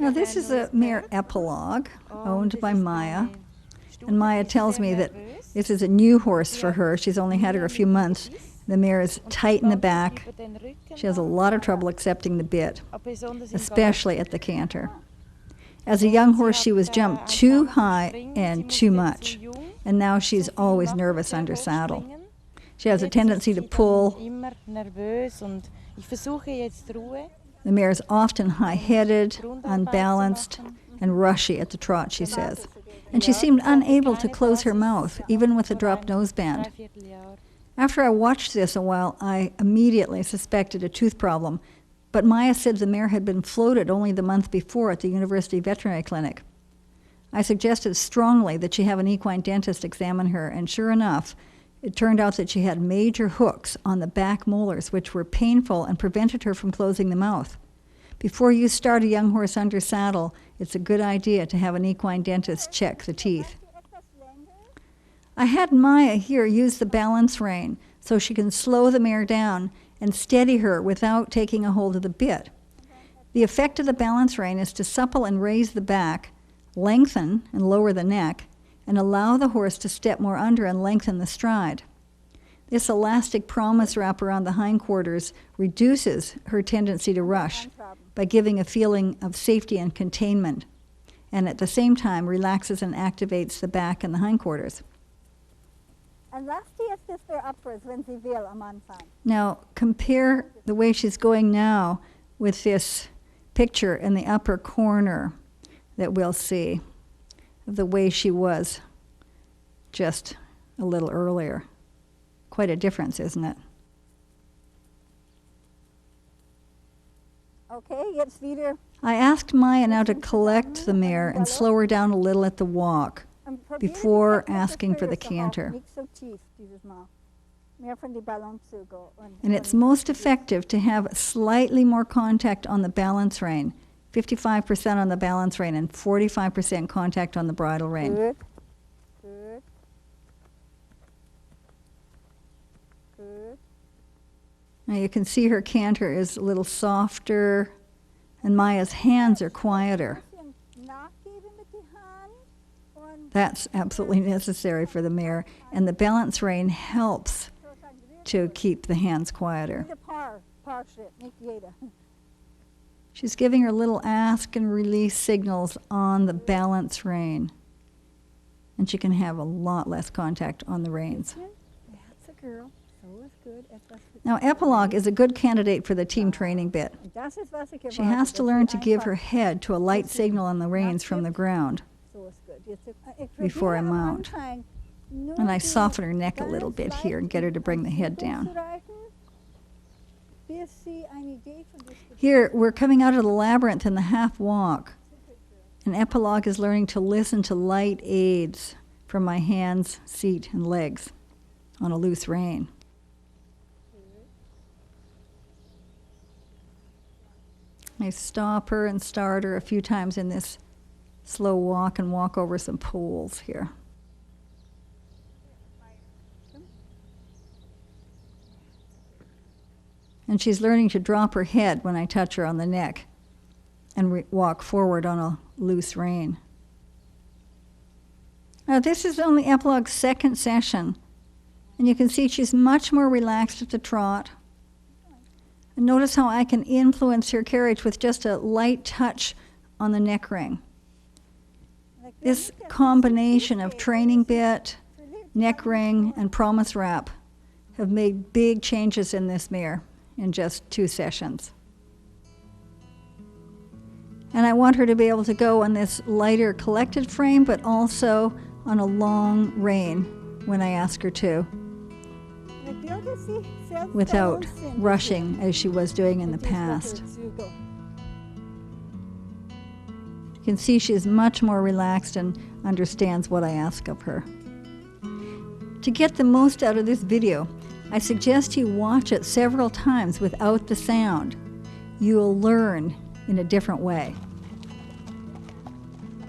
Now this is a mare Epilogue, owned by Maya. And Maya tells me that this is a new horse for her. She's only had her a few months. The mare is tight in the back. She has a lot of trouble accepting the bit, especially at the canter. As a young horse, she was jumped too high and too much, and now she's always nervous under saddle. She has a tendency to pull. The mare is often high-headed, unbalanced, and rushy at the trot, she says. And she seemed unable to close her mouth, even with a dropped noseband. After I watched this a while, I immediately suspected a tooth problem, but Maya said the mare had been floated only the month before at the University Veterinary Clinic. I suggested strongly that she have an equine dentist examine her, and sure enough, it turned out that she had major hooks on the back molars, which were painful and prevented her from closing the mouth. Before you start a young horse under saddle, it's a good idea to have an equine dentist check the teeth. I had Maya here use the balance rein so she can slow the mare down and steady her without taking a hold of the bit. The effect of the balance rein is to supple and raise the back, lengthen and lower the neck, and allow the horse to step more under and lengthen the stride. This elastic promise wrap around the hindquarters reduces her tendency to rush by giving a feeling of safety and containment, and at the same time relaxes and activates the back and the hindquarters. Now compare the way she's going now with this picture in the upper corner that we'll see of the way she was just a little earlier. Quite a difference, isn't it? Okay, jetzt wieder. I asked Maya now to collect the mare and slow her down a little at the walk before asking for the canter. And it's most effective to have slightly more contact on the balance rein, 55% on the balance rein and 45% contact on the bridle rein. Good. Good. Good. Now you can see her canter is a little softer, and Maya's hands are quieter. That's absolutely necessary for the mare, and the balance rein helps to keep the hands quieter. She's giving her little ask and release signals on the balance rein, and she can have a lot less contact on the reins. That's a girl. Now, Epilogue is a good candidate for the team training bit. She has to learn to give her head to a light signal on the reins from the ground before I mount. And I soften her neck a little bit here and get her to bring the head down. Here, we're coming out of the labyrinth in the half walk. And Epilogue is learning to listen to light aids from my hands, seat, and legs on a loose rein. I stop her and start her a few times in this slow walk and walk over some poles here. And she's learning to drop her head when I touch her on the neck and walk forward on a loose rein. Now this is only Epilogue's second session, and you can see she's much more relaxed at the trot. And notice how I can influence her carriage with just a light touch on the neck ring. This combination of training bit, neck ring, and promise wrap have made big changes in this mare in just 2 sessions. And I want her to be able to go on this lighter collected frame, but also on a long rein when I ask her to, without rushing as she was doing in the past. You can see she's much more relaxed and understands what I ask of her. To get the most out of this video, I suggest you watch it several times without the sound. You'll learn in a different way.